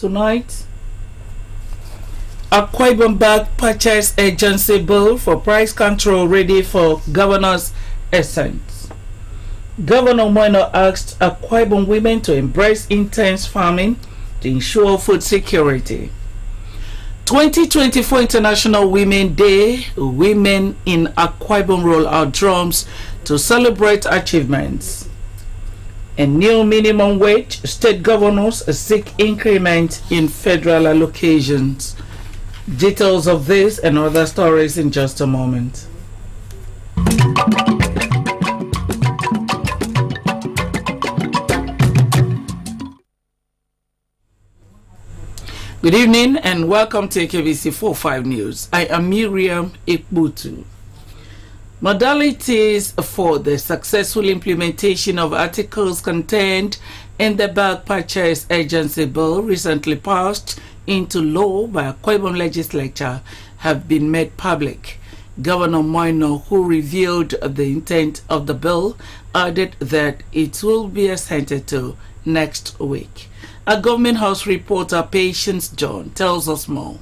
tonight. Akwa Ibom Bag Purchase Agency Bill for Price Control ready for Governor's assent. Governor Moino asked Akwa Ibom women to embrace intense farming to ensure food security. 2024 International Women Day, women in Akwa Ibom roll out drums to celebrate achievements. A new minimum wage, state governors seek increment in federal allocations. Details of this and other stories in just a moment. Good evening and welcome to AKBC 45 News. I am Miriam Ikbutu. Modalities for the successful implementation of articles contained in the Bag Purchase Agency Bill recently passed into law by Akwa Ibom Legislature have been made public. Governor Moino, who revealed the intent of the bill, added that it will be assented to next week. A Government House reporter, Patience John, tells us more.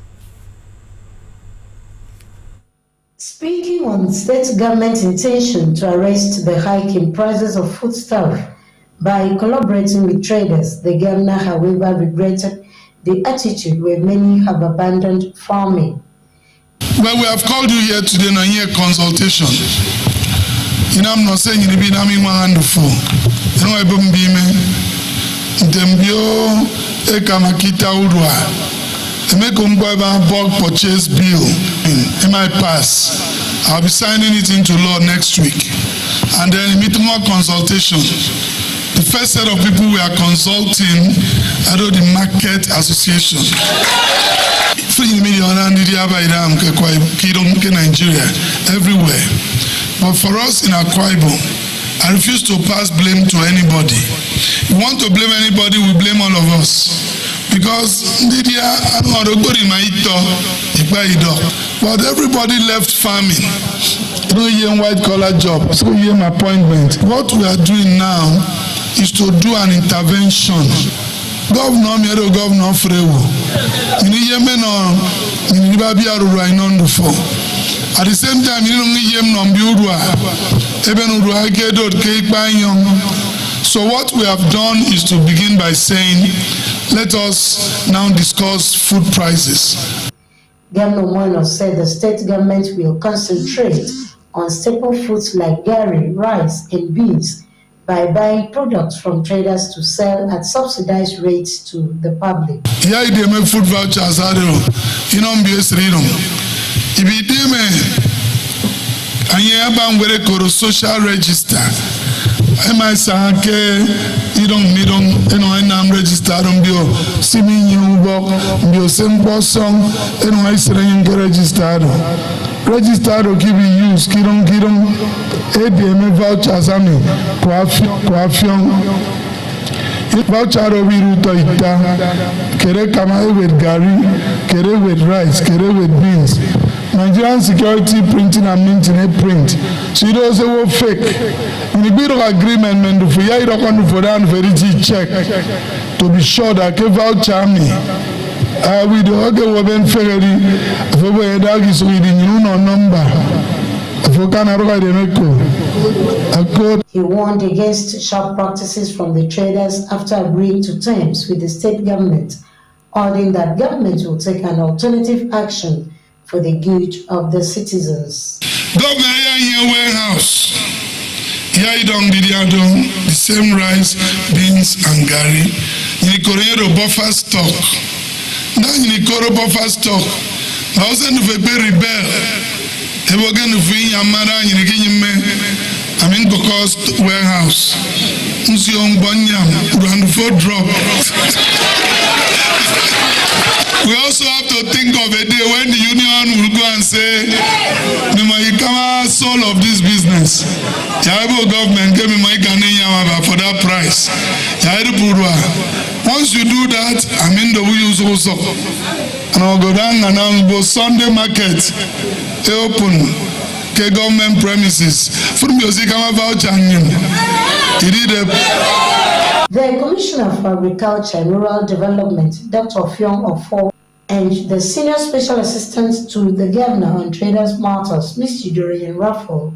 Speaking on state government's intention to arrest the hike in prices of foodstuff by collaborating with traders, the governor, however, regretted the attitude where many have abandoned farming. Well, we have called you here today on a consultation. I'm not saying you'll be wonderful. You know, Dembio Ekamakita Udwa. The Mekumba bulk purchase bill in my pass. I'll be signing it into law next week. And then meet more consultation. The first set of people we are consulting are the Market Association. Nigeria, everywhere. But for us in Akwa Ibom, I refuse to pass blame to anybody. If you want to blame anybody, we blame all of us. Because but everybody left farming. You know, here white collar job. So here my appointment. What we are doing now is to do an intervention. Governor Governor Frewo. At the same time, so what we have done is to begin by saying, let us now discuss food prices. Governor Moino said the state government will concentrate on staple foods like gari, rice, and beans by buying products from traders to sell at subsidized rates to the public. Yeah, they make food vouchers. If you do me, and you have a social register, I might say, you don't register on your singing you same person, and I say, you registered. Registered or give you use, kidon, ADM vouchers, I mean, coaffion. Voucher obi ruto ita, kere kama with gari, kere with rice, kere with beans. Nigerian security printing and minting a print. So you don't say what fake. In the bit of agreement, man, for you don't want for that very check to be sure that ke voucher me. We do okay women ferry. For we dog is within you no number. For Canada they make go. He warned against sharp practices from the traders after agreeing to terms with the state government, adding that government will take an alternative action for the good of the citizens. Governor, here warehouse. Here you don't the same rice, beans, and gari. You need buffer stock. Now you need buffer stock. I was going to rebel. They were going to bring your mother in the cost warehouse. We also have to think of a day when the union will go and say, you come soul of this business. The government gave me my for that price. Once you do that, I'm in the wheels also. And I'll go down and announce Sunday market. They open. Government premises. For music, I'm about to The Commissioner for Agriculture and Rural Development, Dr. Fiong Ofo, and the Senior Special Assistant to the Governor on Traders Matters, Mr. Dorian Raffle,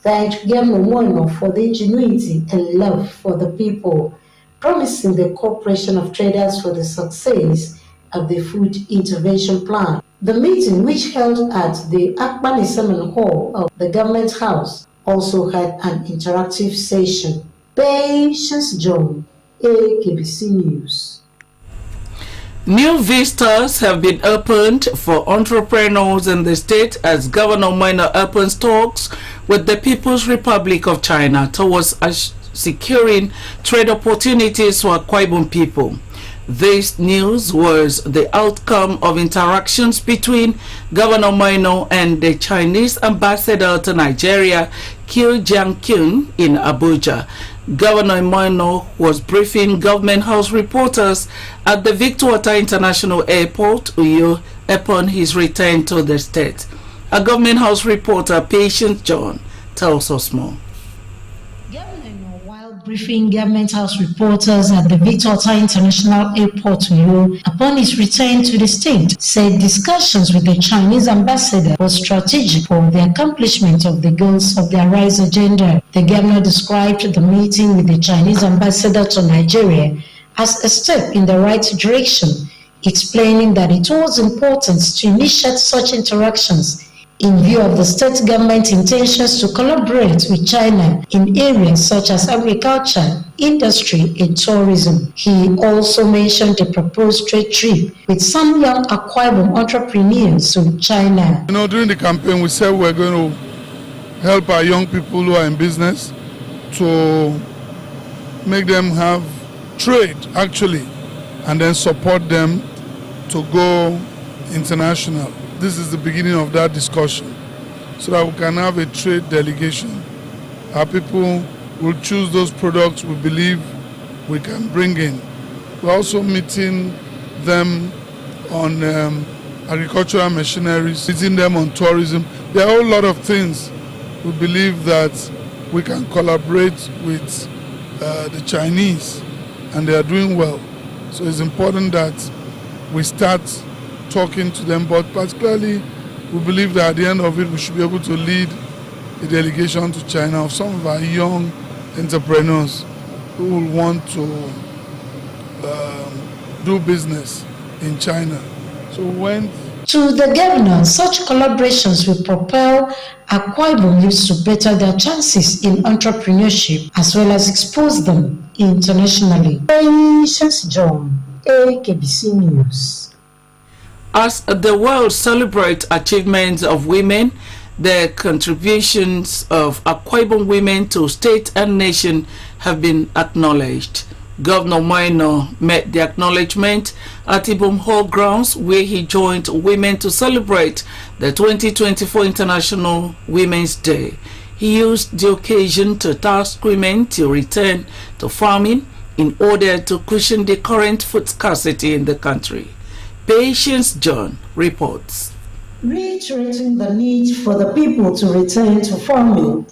thanked Governor Moino for the ingenuity and love for the people, promising the cooperation of traders for the success of the food intervention plan. The meeting, which held at the Akbani Semen Hall of the Government House, also had an interactive session. Patience John, AKBC News. New vistas have been opened for entrepreneurs in the state as Governor Moino opens talks with the People's Republic of China towards securing trade opportunities for Akwa Ibom people. This news was the outcome of interactions between Governor Moino and the Chinese ambassador to Nigeria, Qiu Jiangqun, in Abuja. Governor Moino was briefing Government House reporters at the Victorvata International Airport, Uyo, upon his return to the state. A Government House reporter, Patience John, tells us more. Briefing Government House reporters at the Victorvata International Airport Uyo upon his return to the state, said discussions with the Chinese ambassador were strategic for the accomplishment of the goals of the Arise agenda. The governor described the meeting with the Chinese ambassador to Nigeria as a step in the right direction, explaining that it was important to initiate such interactions in view of the state government intentions to collaborate with China in areas such as agriculture, industry, and tourism. He also mentioned the proposed trade trip with some young Akwa Ibom entrepreneurs to China. During the campaign, we said we're going to help our young people who are in business to make them have trade, actually, and then support them to go international. This is the beginning of that discussion, so that we can have a trade delegation. Our people will choose those products we believe we can bring in. We're also meeting them on agricultural machineries, meeting them on tourism. There are a whole lot of things we believe that we can collaborate with the Chinese, and they are doing well. So it's important that we start talking to them, but particularly we believe that at the end of it we should be able to lead a delegation to China of some of our young entrepreneurs who will want to do business in China. So when to the governor, such collaborations will propel Akwa Ibom youths to better their chances in entrepreneurship as well as expose them internationally. Patience John, AKBC News. As the world celebrates achievements of women, the contributions of Akwa Ibom women to state and nation have been acknowledged. Governor Moino met the acknowledgement at Ibom Hall grounds, where he joined women to celebrate the 2024 International Women's Day. He used the occasion to task women to return to farming in order to cushion the current food scarcity in the country. Patience John reports. Reiterating the need for the people to return to farming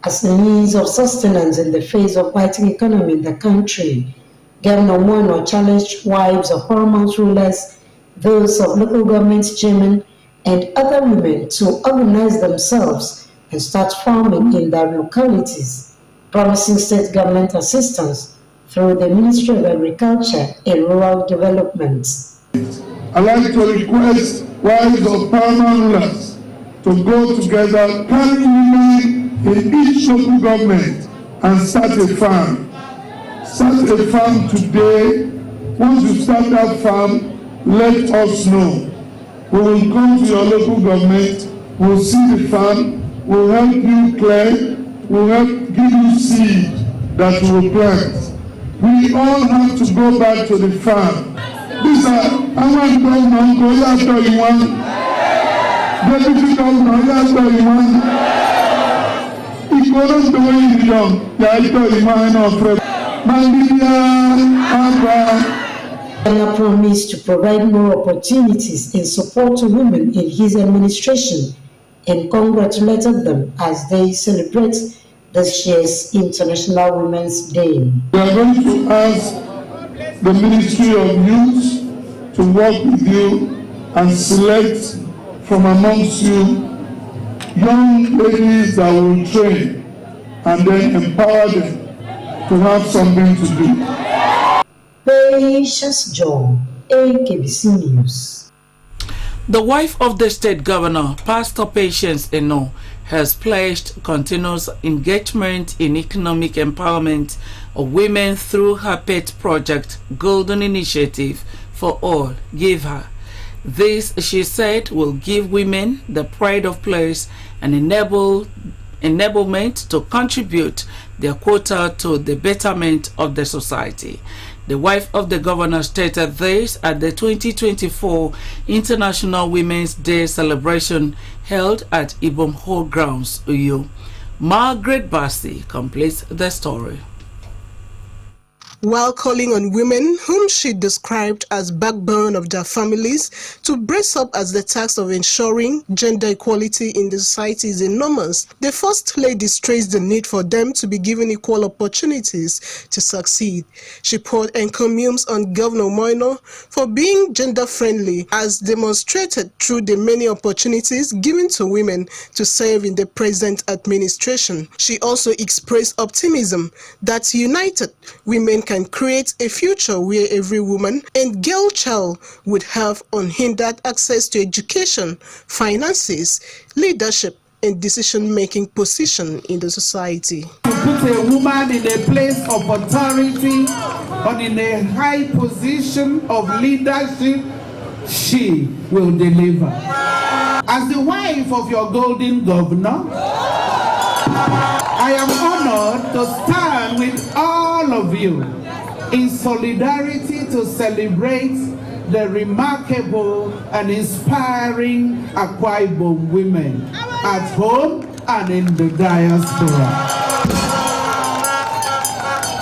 as a means of sustenance in the face of biting economy in the country, Governor Moino challenged wives of paramount rulers, those of local government chairmen, and other women to organize themselves and start farming in their localities, promising state government assistance through the Ministry of Agriculture and Rural Development. I'd like to request wives of paramount rulers to go together, carry women in each local government and start a farm. Start a farm today. Once you start that farm, let us know. We will come to your local government, we'll see the farm, we'll help you clear, we'll help give you seed that you will plant. We all have to go back to the farm. These are our government, deputy government, equal to way young, Ghana promised to provide more opportunities and support to women in his administration and congratulated them as they celebrate this year's International Women's Day. We are going to ask the Ministry of Youth to work with you and select from amongst you young ladies that will train and then empower them to have something to do. Patience John, AKBC News. The wife of the state governor, Pastor Patience Eno, has pledged continuous engagement in economic empowerment of women through her pet project, Golden Initiative for All, Give Her. This, she said, will give women the pride of place and enablement to contribute their quota to the betterment of the society. The wife of the governor stated this at the 2024 International Women's Day celebration held at Ibom Hall Grounds, Uyo. Margaret Bassey completes the story. While calling on women whom she described as backbone of their families to brace up as the task of ensuring gender equality in the society is enormous, the First Lady stressed the need for them to be given equal opportunities to succeed. She poured encomiums on Governor Moino for being gender-friendly, as demonstrated through the many opportunities given to women to serve in the present administration. She also expressed optimism that united women can create a future where every woman and girl child would have unhindered access to education, finances, leadership, and decision-making position in the society. To put a woman in a place of authority or in a high position of leadership, she will deliver. As the wife of your golden governor, I am honored to stand with all of you in solidarity to celebrate the remarkable and inspiring Akwa Ibom women at home and in the diaspora,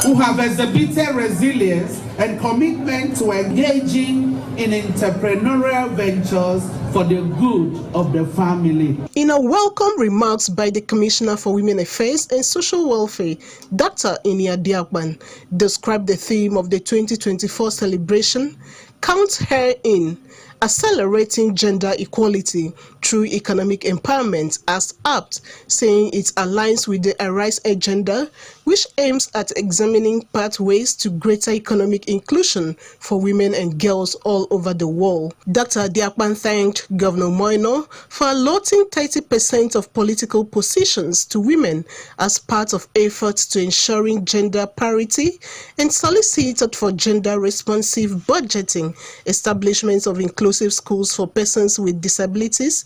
who have exhibited resilience and commitment to engaging in entrepreneurial ventures for the good of the family. In a welcome remarks by the Commissioner for Women Affairs and Social Welfare, Dr. Inia Diakban described the theme of the 2024 celebration, Count Her In, accelerating gender equality through economic empowerment, as apt, saying it aligns with the Arise agenda, which aims at examining pathways to greater economic inclusion for women and girls all over the world. Dr. Diakban thanked Governor Moino for allotting 30% of political positions to women as part of efforts to ensuring gender parity, and solicited for gender-responsive budgeting, establishments of inclusive schools for persons with disabilities,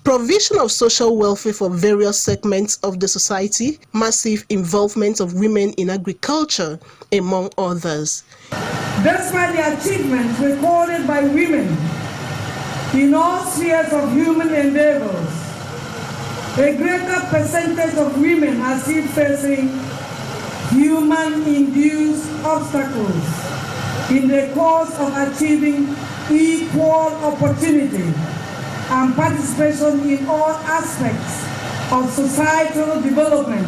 provision of social welfare for various segments of the society, massive involvement of women in agriculture, among others. Despite the achievements recorded by women in all spheres of human endeavors, a greater percentage of women are still facing human-induced obstacles in the course of achieving equal opportunity and participation in all aspects of societal development,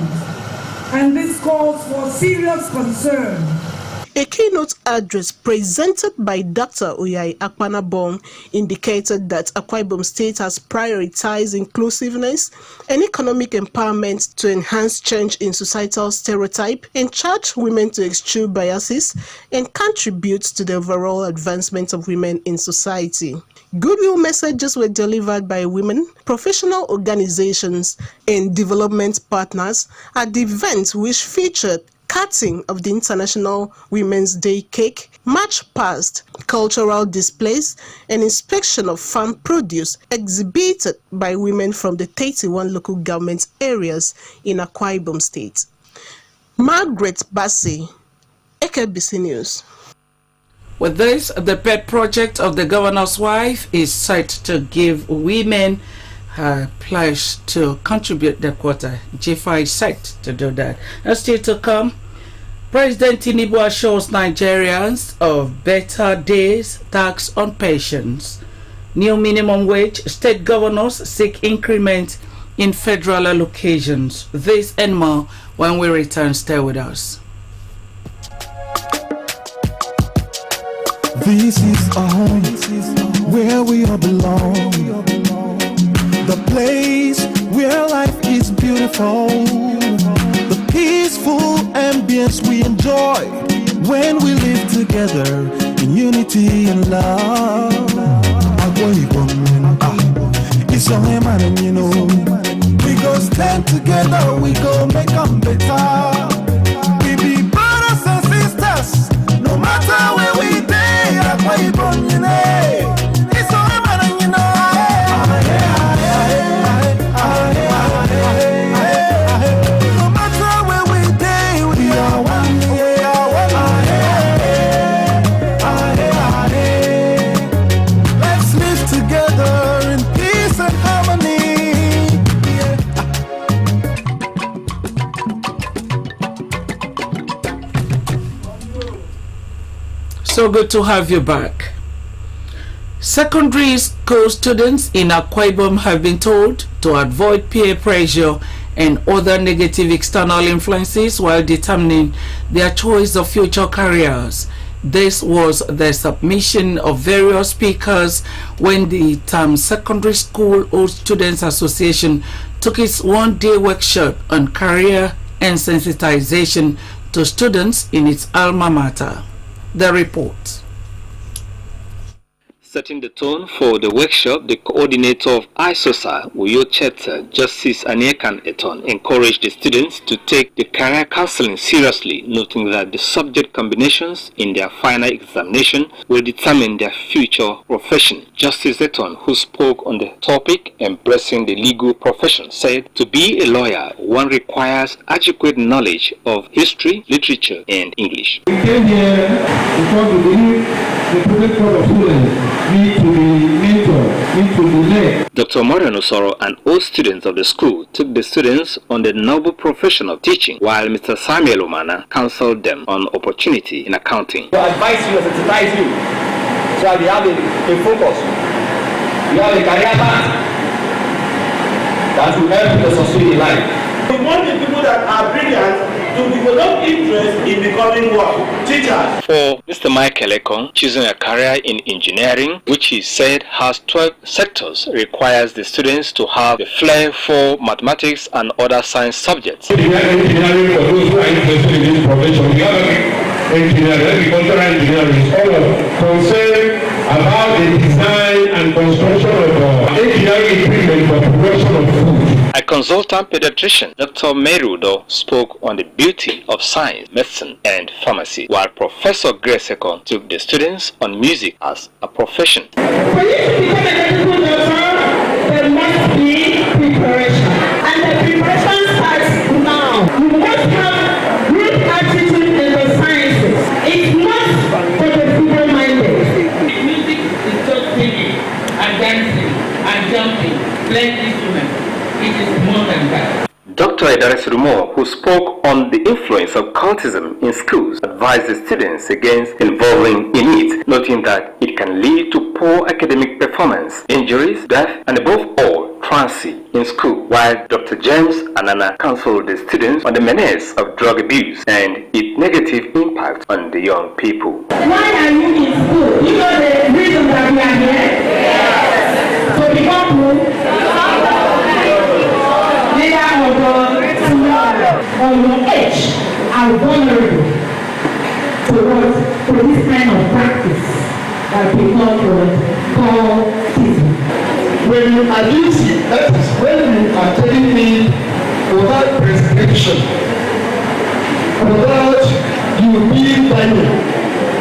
and this calls for serious concern. A keynote address presented by Dr. Oyai Akpanabong indicated that Akwa Ibom State has prioritized inclusiveness and economic empowerment to enhance change in societal stereotype, and charge women to eschew biases and contribute to the overall advancement of women in society. Goodwill messages were delivered by women, professional organizations, and development partners at the event, which featured cutting of the International Women's Day cake, march past, cultural displays, and inspection of farm produce exhibited by women from the 31 local government areas in Akwa Ibom State. Margaret Bassey, AKBC News. With this, the pet project of the governor's wife is set to give women her pledge to contribute their quota. G5 is set to do that. And still to come, President Tinubu assures Nigerians of better days, tax on pensions. New minimum wage, state governors seek increment in federal allocations. This and more when we return. Stay with us. This is our home, where we all belong. The place where life is beautiful. The peaceful ambience we enjoy when we live together in unity and love. It's only man and you know. We go stand together, we go make them better. We be brothers and sisters, no matter where we day. It's only man and you know. No matter where we day, we are one. We are one. Let's live together in peace and harmony. So good to have you back. Secondary school students in Akwa Ibom have been told to avoid peer pressure and other negative external influences while determining their choice of future careers. This was the submission of various speakers when the Tam Secondary School Old Students Association took its one-day workshop on career and sensitization to students in its alma mater. The report. Setting the tone for the workshop, the coordinator of ISOSA, Uyo Cheta, Justice Aniekan Eton, encouraged the students to take the career counseling seriously, noting that the subject combinations in their final examination will determine their future profession. Justice Eton, who spoke on the topic, embracing the legal profession, said to be a lawyer, one requires adequate knowledge of history, literature, and English. We came here because we believe the present crop of students need to be mentored, need to be led. Dr. Marian Osoro and all students of the school took the students on the noble profession of teaching, while Mr. Samuel Omana counseled them on opportunity in accounting. To advise you, sensitize you, so that you have a focus, you have a career path that will help you to succeed in life. We want the people that are brilliant to develop interest in becoming what? Teachers. For Mr. Michael Ekong, choosing a career in engineering, which he said has 12 sectors, requires the students to have the flair for mathematics and other science subjects. We have engineering for those who are interested in this profession. We have engineering, agricultural engineering, all of concern about the design and construction of engineering equipment for production of food. A consultant pediatrician, Dr. Merudo, spoke on the beauty of science, medicine, and pharmacy, while Professor Grace Ekon took the students on music as a profession. For you to become a medical doctor, there must be preparation. And the preparation starts now. You must have good attitude in the sciences. It's not for the feeble-minded. Music is just singing and dancing and jumping, playing instruments. It is more than that. Dr. Edares Rumo, who spoke on the influence of cultism in schools, advised the students against involving in it, noting that it can lead to poor academic performance, injuries, death, and above all, truancy in school, while Dr. James Anana counseled the students on the menace of drug abuse and its negative impact on the young people. Why are you in school? You know the reason that we are here? Yes. So become who? Or your age are vulnerable to this kind of practice that people call teasing. When you are using, that is when you are taking things without prescription, without you being done,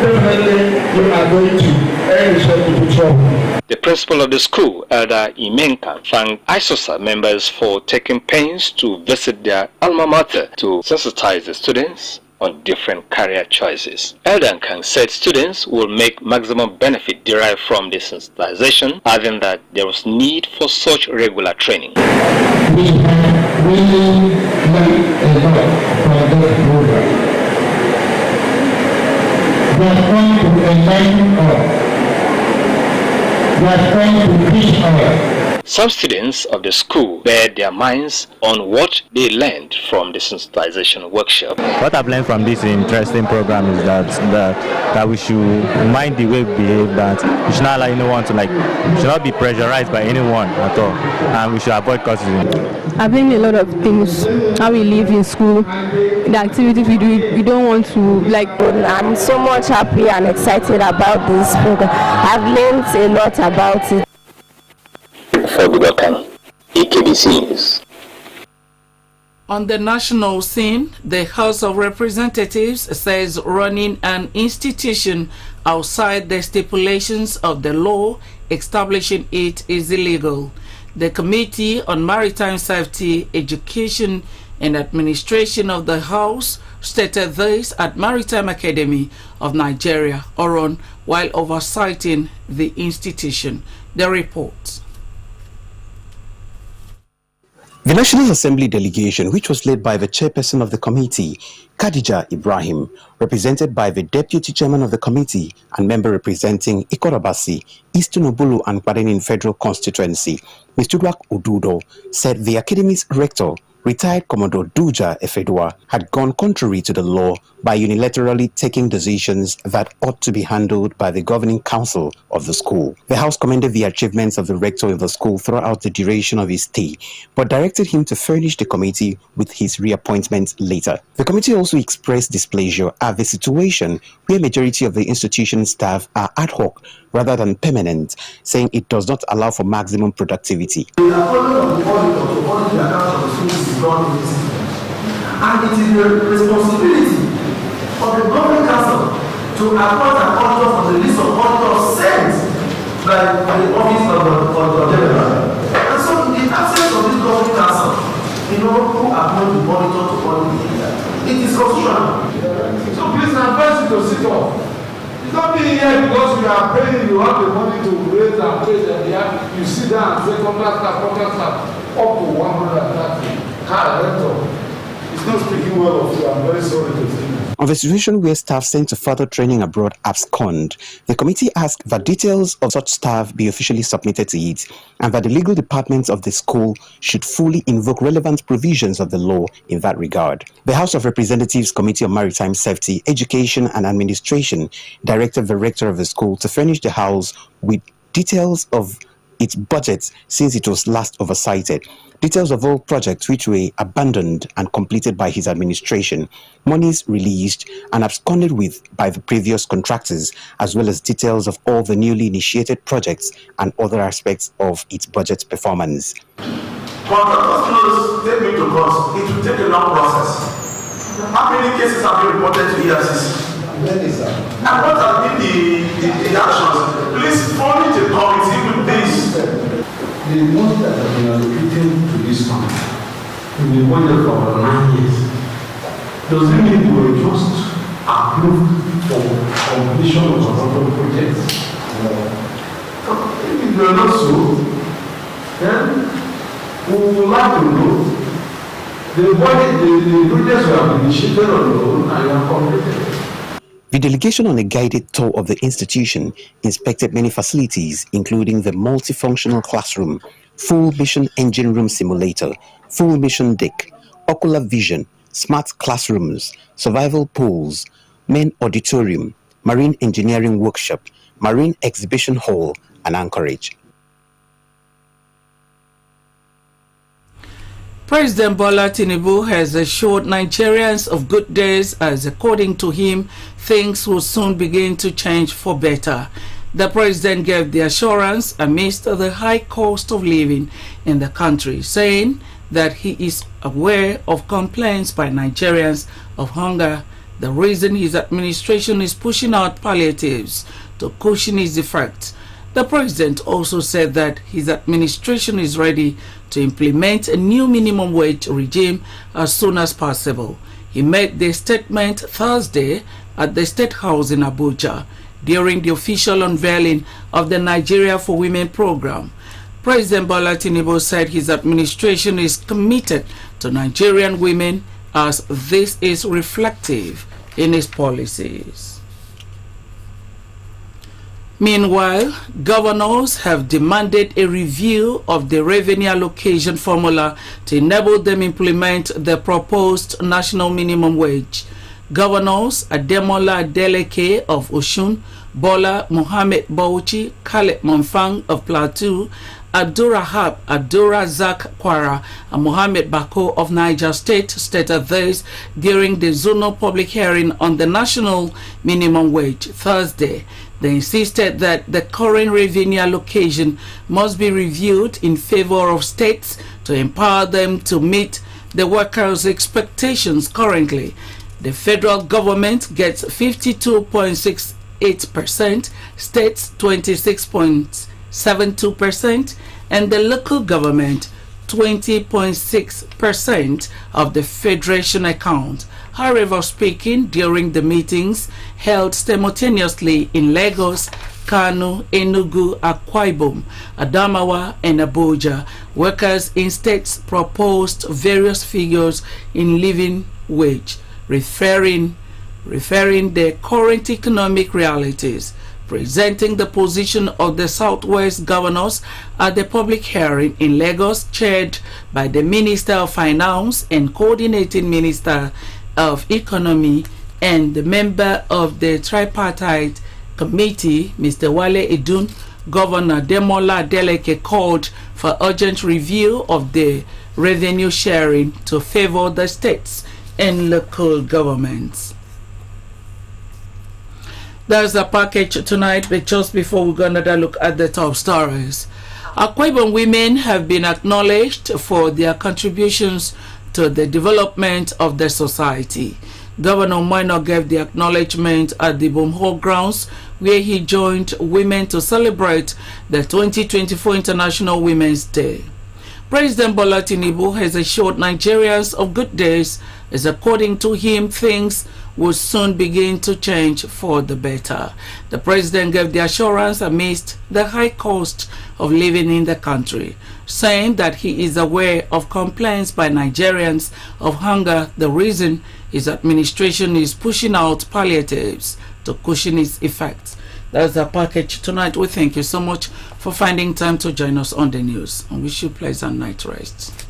definitely you are going to end yourself into trouble. The principal of the school, Elder Imenka, thanked ISOSA members for taking pains to visit their alma mater to sensitize the students on different career choices. Elder Nkang said students will make maximum benefit derived from this sensitization, adding that there was need for such regular training. We have really learned a lot from this program. We are trying to enlighten us. We are trying to teach us. Some students of the school bared their minds on what they learned from the sensitization workshop. What I've learned from this interesting program is that we should mind the way we behave, that we should not allow anyone to should not be pressurized by anyone at all, and we should avoid causes. I've learned a lot of things, how we live in school, the activities we do. We don't want to I'm so much happy and excited about this program. I've learned a lot about it. For Budokan, AKBC News. On the national scene, the House of Representatives says running an institution outside the stipulations of the law establishing it is illegal. The Committee on Maritime Safety, Education and Administration of the House stated this at Maritime Academy of Nigeria, Oron, while oversighting the institution. The report. The National Assembly delegation, which was led by the chairperson of the committee, Khadija Ibrahim, represented by the deputy chairman of the committee and member representing Ikorobasi, Eastern Obulu and Badenin Federal Constituency, Mr. Dwak Ududo, said the academy's rector, retired Commodore Duja Efedua, had gone contrary to the law by unilaterally taking decisions that ought to be handled by the governing council of the school. The House commended the achievements of the rector of the school throughout the duration of his stay, but directed him to furnish the committee with his reappointment later. The committee also expressed displeasure at the situation where majority of the institution's staff are ad hoc rather than permanent, saying it does not allow for maximum productivity. And it is the responsibility of the governing council to appoint an auditor from the list of auditors sent by the office of the general. And so in the absence of this governing council, who appoint the auditor to audit it is constitutional. So please advise you to sit off. It's not being here because we are paying, you have the money to raise and raise, and you sit down and say contract up to 130. It's not speaking well of you. I'm very sorry to say that. On the situation where staff sent to further training abroad abscond, the committee asked that details of such staff be officially submitted to it and that the legal departments of the school should fully invoke relevant provisions of the law in that regard. The House of Representatives Committee on Maritime Safety, Education and Administration directed the rector of the school to furnish the House with details of its budget since it was last oversighted, details of all projects which were abandoned and completed by his administration, monies released and absconded with by the previous contractors, as well as details of all the newly initiated projects and other aspects of its budget performance. Contractors take me to court. It will take a long process. How many cases have been reported to EFCC? And what have been the actions? Please form a committee with this. The money that has been allocated to this fund will be funded for about 9 years. Does it mean we were just approved for completion of some projects? If they are not so, then we would like to know the projects we have initiated on the own and are completed. The delegation on a guided tour of the institution inspected many facilities, including the multifunctional classroom, full mission engine room simulator, full mission deck, ocular vision, smart classrooms, survival pools, main auditorium, marine engineering workshop, marine exhibition hall, and anchorage. President Bola Tinubu has assured Nigerians of good days as, according to him, things will soon begin to change for better. The president gave the assurance amidst the high cost of living in the country, saying that he is aware of complaints by Nigerians of hunger. The reason his administration is pushing out palliatives to cushion its effects. The president also said that his administration is ready to implement a new minimum wage regime as soon as possible. He made the statement Thursday at the State House in Abuja during the official unveiling of the Nigeria for Women program. President Bola Tinubu said his administration is committed to Nigerian women as this is reflective in his policies. Meanwhile, governors have demanded a review of the revenue allocation formula to enable them implement the proposed national minimum wage. Governors Ademola Adeleke of Osun, Bola Mohammed Bauchi, Khaled Monfang of Plateau, Abdurrahab Abdurrazak Kwara, and Mohammed Bako of Niger State stated this during the zonal public hearing on the national minimum wage Thursday. They insisted that the current revenue allocation must be reviewed in favor of states to empower them to meet the workers' expectations. Currently, the federal government gets 52.68%, states 26.72%, and the local government 20.6% of the federation account. However, speaking during the meetings held simultaneously in Lagos, Kano, Enugu, Akwa Ibom, Adamawa, and Abuja, workers in states proposed various figures in living wage, referring the current economic realities. Presenting the position of the Southwest governors at the public hearing in Lagos, chaired by the Minister of Finance and Coordinating Minister of Economy and the member of the tripartite committee, Mr. Wale Edun, Governor Demola Adeleke called for urgent review of the revenue sharing to favor the states and local governments. There's a package tonight, but just before we go another look at the top stories. Akwa Ibom women have been acknowledged for their contributions to the development of the society. Governor Moino gave the acknowledgement at the Bomho grounds, where he joined women to celebrate the 2024 International Women's Day. President Bola Tinubu has assured Nigerians of good days, as according to him, things will soon begin to change for the better. The president gave the assurance amidst the high cost of living in the country, saying that he is aware of complaints by Nigerians of hunger. The reason his administration is pushing out palliatives to cushion its effects. That's the package tonight. We thank you so much for finding time to join us on the news and wish you pleasant night rest.